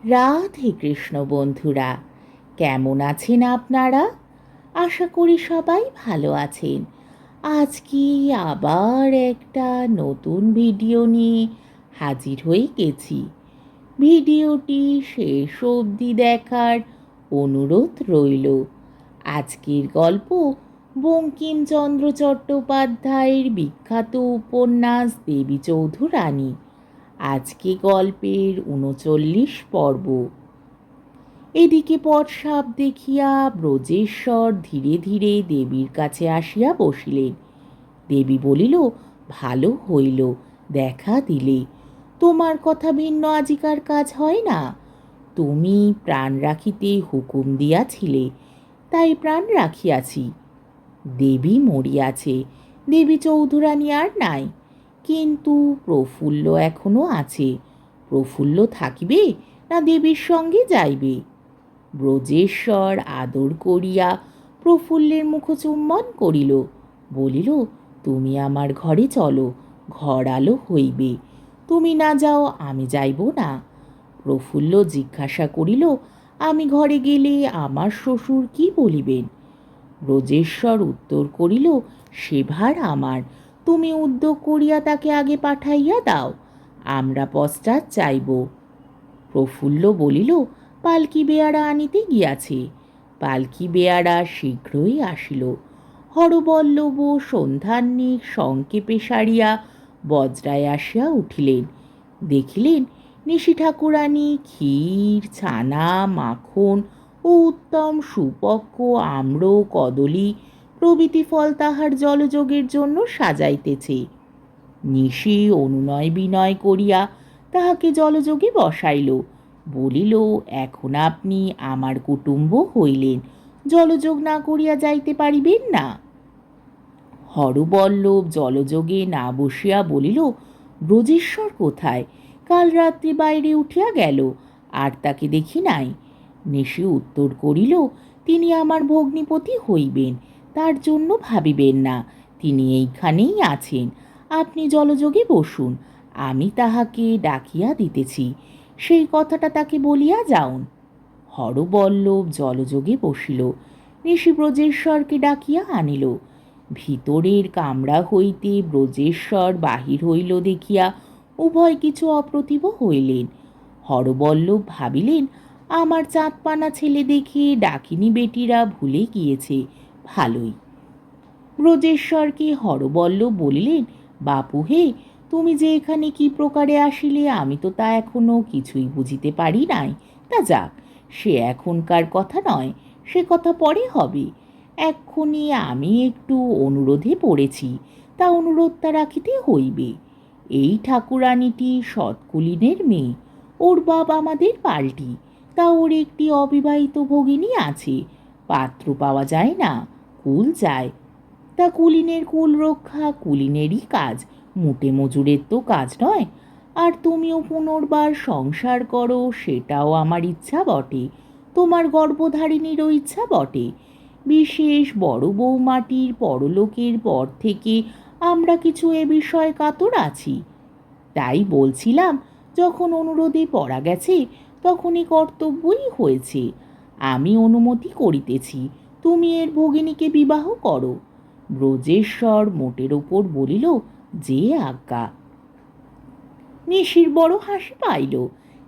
রাধে কৃষ্ণ বন্ধুরা, কেমন আছেন আপনারা? আশা করি সবাই ভালো আছেন। আজকে আবার একটা নতুন ভিডিও নিয়ে হাজির হয়ে গেছি। ভিডিওটি শেষ অবধি দেখার অনুরোধ রইল। আজকের গল্প বঙ্কিমচন্দ্র চট্টোপাধ্যায়ের বিখ্যাত উপন্যাস দেবী চৌধুরানী। আজকে গল্পের ৩৯ পর্ব। এদিকে পটসাপ দেখিয়া ব্রজেশ্বর ধীরে ধীরে দেবীর কাছে আসিয়া বসিলেন। দেবী বলিল, ভালো হইল, দেখা দিলে। তোমার কথা ভিন্ন আজিকার কাজ হয় না। তুমি প্রাণ রাখিতে হুকুম দিয়াছিলে, তাই প্রাণ রাখিয়াছি। দেবী মরিয়াছে, দেবী চৌধুরানী আর নাই, কিন্তু প্রফুল্ল এখনো আছে। প্রফুল্ল থাকিবে না দেবীর সঙ্গে যাইবে? ব্রজেশ্বর আদর করিয়া প্রফুল্লের মুখচুম্বন করিল, বলিল, তুমি আমার ঘরে চলো, ঘর আলো হইবে। তুমি না যাও আমি যাইব না। প্রফুল্ল জিজ্ঞাসা করিল, আমি ঘরে গেলে আমার শ্বশুর কি বলিবেন? ব্রজেশ্বর উত্তর করিল, সে ভার আমার, তুমি উদ্যোগ করিয়া তাকে আগে পাঠাইয়া দাও, আমরা পশ্চাৎ যাইব। প্রফুল্ল বলিল, পালকি বেয়ারা আনিতে গিয়াছে। পালকি বেয়ারা শীঘ্রই আসিল। হরবল্লভ সন্ধ্যাহ্নিক সংক্ষেপে সারিয়া বজ্রায় আসিয়া উঠিলেন। দেখিলেন নিশি ঠাকুরানী ক্ষীর, ছানা, মাখন ও উত্তম সুপক্ক আম্র, কদলী প্রভৃতি ফল তাহার জলযোগের জন্য সাজাইতেছে। নিশি অনুনয় বিনয় করিয়া তাহাকে জলযোগে বসাইল। বলিল, এখন আপনি আমার কুটুম্ব হইলেন, জলযোগ না করিয়া যাইতে পারিবেন না? হরবল্লভ জলযোগে না বসিয়া বলিল, ব্রজেশ্বর কোথায়? কাল রাত্রি বাইরে উঠিয়া গেল, আর তাকে দেখি নাই। নিশি উত্তর করিল, তিনি আমার ভগ্নিপতি হইবেন, তার জন্য ভাবিবেন না, তিনি এইখানেই আছেন। আপনি জলযোগে বসুন, আমি তাহাকে ডাকিয়া দিতেছি, সেই কথাটা তাকে বলিয়া যাউন। হরবল্লভ জলযোগে বসিল। নিশি ব্রজেশ্বরকে ডাকিয়া আনিল। ভিতরের কামরা হইতে ব্রজেশ্বর বাহির হইল দেখিয়া উভয় কিছু অপ্রতিভ হইলেন। হরবল্লভ ভাবিলেন, আমার চাঁদপানা ছেলে দেখে ডাকিনী বেটিরা ভুলে গিয়েছে, ভালোই। ব্রজেশ্বরকে হরবল্লভ বলিলেন, বাপু হে, তুমি যে এখানে কি প্রকারে আসিলে আমি তো তা এখনো কিছুই বুঝিতে পারি নাই। তা যাক, সে এখনকার কথা নয়, সে কথা পরে হবে। এক্ষুনি আমি একটু অনুরোধে পড়েছি, তা অনুরোধটা রাখিতে হইবে। এই ঠাকুরানীটি সৎকুলীনের মেয়ে, ওর বাপ আমাদের পাল্টি, তা ওর একটি অবিবাহিত ভগিনী আছে। পাত্র পাওয়া যায় না, কুল যায়। তা কুলীনের কুল রক্ষা কুলীনেরই কাজ, মুটে মজুরের তো কাজ নয়। আর তুমিও পুনর্বার সংসার করো, সেটাও আমার ইচ্ছা বটে, তোমার গর্ভধারিণীরও ইচ্ছা বটে। বিশেষ বড় বৌমাটির পরলোকের পর থেকে আমরা কিছু এ বিষয়ে কাতর আছি। তাই বলছিলাম, যখন অনুরোধে পড়া গেছে তখনই কর্তব্যই হয়েছে। আমি অনুমতি করিতেছি, তুমি এর ভগিনীকে বিবাহ করো। ব্রজেশ্বর মোটের ওপর বলিল, যে আজ্ঞা। নিশির বড় হাসি পাইল,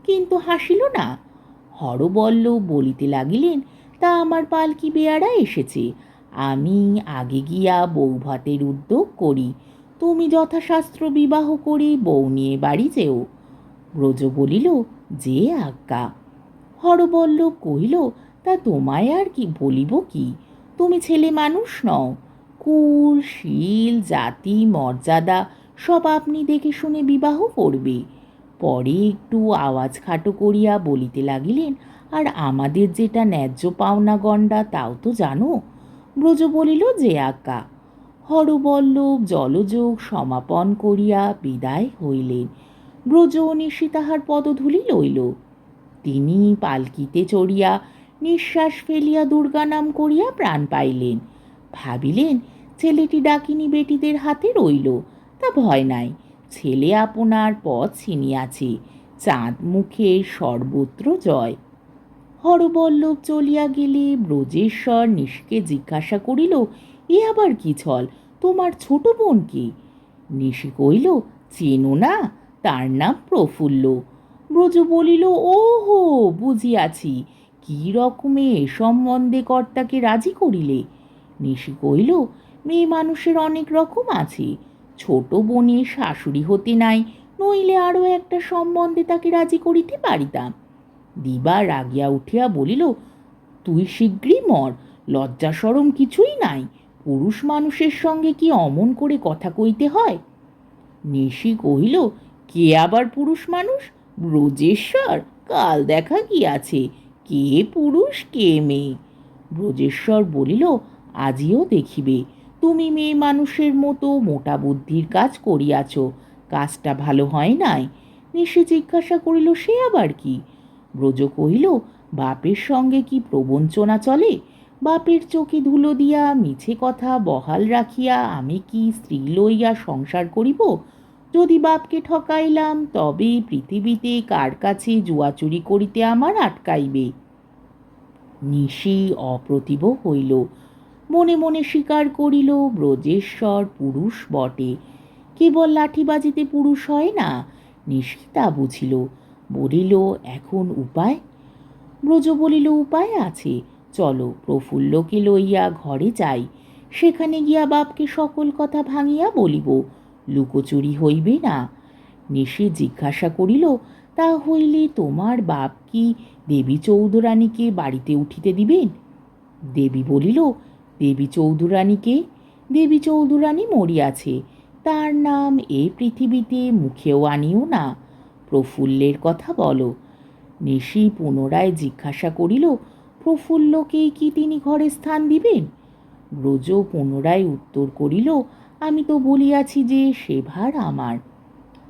কিন্তু হাসিল না। হরবল্লভ বলিতে লাগিলেন, তা আমার পালকি বেয়ারা এসেছে, আমি আগে গিয়া বৌভাতের উদ্যোগ করি, তুমি যথাশাস্ত্র বিবাহ করে বউ নিয়ে বাড়ি যেও। ব্রজ বলিল, যে আজ্ঞা। হরবল্লভ কহিল, তা তোমায় আর কি বলিব কি, তুমি ছেলে মানুষ নও। কুল, শীল, জাতি, মর্যাদা সব আপনি দেখে শুনে বিবাহ করবে। পরে একটু আওয়াজ খাটো করিয়া বলিতে লাগিলেন, আর আমাদের যেটা ন্যায্য পাওনা গণ্ডা তাও তো জানো। ব্রজ বলিল, যে আজ্ঞা। হরবল্লভ জলযোগ সমাপন করিয়া বিদায় হইলেন। ব্রজ ও নিশি তাহার পদধূলি লইল। তিনি পালকিতে চড়িয়া নিঃশ্বাস ফেলিয়া দুর্গা নাম করিয়া প্রাণ পাইলেন। ভাবিলেন, ছেলেটি ডাকিনী বেটিদের হাতে রইল, তা ভয় নাই, ছেলে আপনার পথ ছিনিয়াছে, চাঁদ মুখে সর্বত্র জয়। হরবল্লভ চলিয়া গেলে ব্রজেশ্বর নিশিকে জিজ্ঞাসা করিল, এ আবার কি ছল? তোমার ছোট বোন কি? নিশি কইল, চেনো না? তার নাম প্রফুল্ল। ব্রজ বলিল, ওহো, বুঝিয়াছি। কি রকমে এ সম্বন্ধে কর্তাকে রাজি করিলে? নিশি কইল, মেয়ে মানুষের অনেক রকম আছে। ছোট বোনের শাশুড়ি হতে নাই, নইলে আরও একটা সম্বন্ধে তাকে রাজি করিতে পারিতাম। দিবা রাগিয়া উঠিয়া বলিল, তুই শীঘ্রই মর, লজ্জা সরম কিছুই নাই। পুরুষ মানুষের সঙ্গে কি অমন করে কথা কইতে হয়? নিশি কহিল, কে আবার পুরুষ মানুষ? ব্রজেশ্বর, কাল দেখা গিয়াছে। কে পুরুষ কে মেয়ে? ব্রজেশ্বর বলিল, আজিও দেখিবে। তুমি মেয়ে মানুষের মতো মোটা বুদ্ধির কাজ করিয়াছ, কাজটা ভালো হয় নাই। নিশি জিজ্ঞাসা করিল, সে আবার কি? ব্রজ কহিল, বাপের সঙ্গে কি প্রবঞ্চনা চলে? বাপের চোখে ধুলো দিয়া মিছে কথা বহাল রাখিয়া আমি কি স্ত্রী লইয়া সংসার করিব? যদি বাপকে ঠকাইলাম, তবে পৃথিবীতে কার কাছে জুয়াচুরি করিতে আমার আটকাইবে? নিশি অপ্রতিভ হইল, মনে মনে স্বীকার করিল, ব্রজেশ্বর পুরুষ বটে, কেবল লাঠি বাজিতে পুরুষ হয় না। নিশি তা বুঝিল। বলিল, এখন উপায়? ব্রজ বলিল, উপায় আছে। চলো, প্রফুল্লকে লইয়া ঘরে যাই। সেখানে গিয়া বাপকে সকল কথা ভাঙিয়া বলিব, লুকোচুরি হইবে না। নিশি জিজ্ঞাসা করিল, তা হইলে তোমার বাপ কি দেবী চৌধুরানীকে বাড়িতে উঠিতে দিবেন? দেবী বলিল, দেবী চৌধুরানীকে? দেবী চৌধুরানী মরিয়াছে, তার নাম এ পৃথিবীতে মুখেও আনিও না। প্রফুল্লের কথা বলো। নিশি পুনরায় জিজ্ঞাসা করিল, প্রফুল্লকেই কি তিনি ঘরে স্থান দিবেন? ব্রজ পুনরায় উত্তর করিল, আমি তো বলিয়াছি যে সে ভার আমার।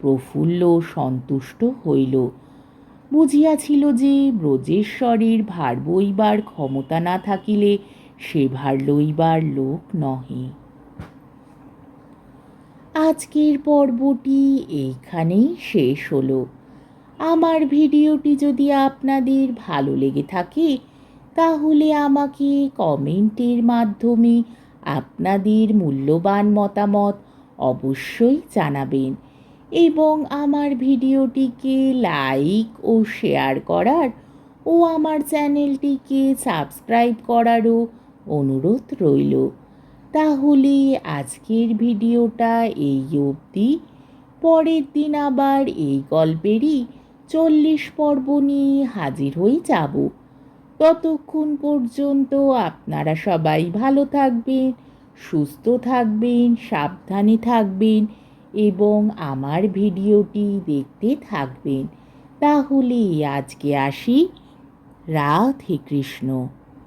প্রফুল্ল সন্তুষ্ট হইল, বুঝিয়াছিল যে ব্রজেশ্বরের ভার বইবার ক্ষমতা না থাকিলে সে ভার লইবার লোক নহে। আজকের পর্বটি এইখানেই শেষ হলো। আমার ভিডিওটি যদি আপনাদের ভালো লেগে থাকে, তাহলে আমাকে কমেন্টের মাধ্যমে আপনাদের মূল্যবান মতামত অবশ্যই জানাবেন এবং আমার ভিডিওটিকে লাইক ও শেয়ার করার ও আমার চ্যানেলটিকে সাবস্ক্রাইব করারও অনুরোধ রইল। তাহলে আজকের ভিডিওটা এই অবধি। পরের দিন আবার এই গল্পেরই 40 পর্ব নিয়ে হাজির হয়ে যাব। ততক্ষণ পর্যন্ত আপনারা সবাই ভালো থাকবেন, সুস্থ থাকবেন, সাবধানে থাকবেন এবং আমার ভিডিওটি দেখতে থাকবেন। তাহলে আজকে আসি। রাধে কৃষ্ণ।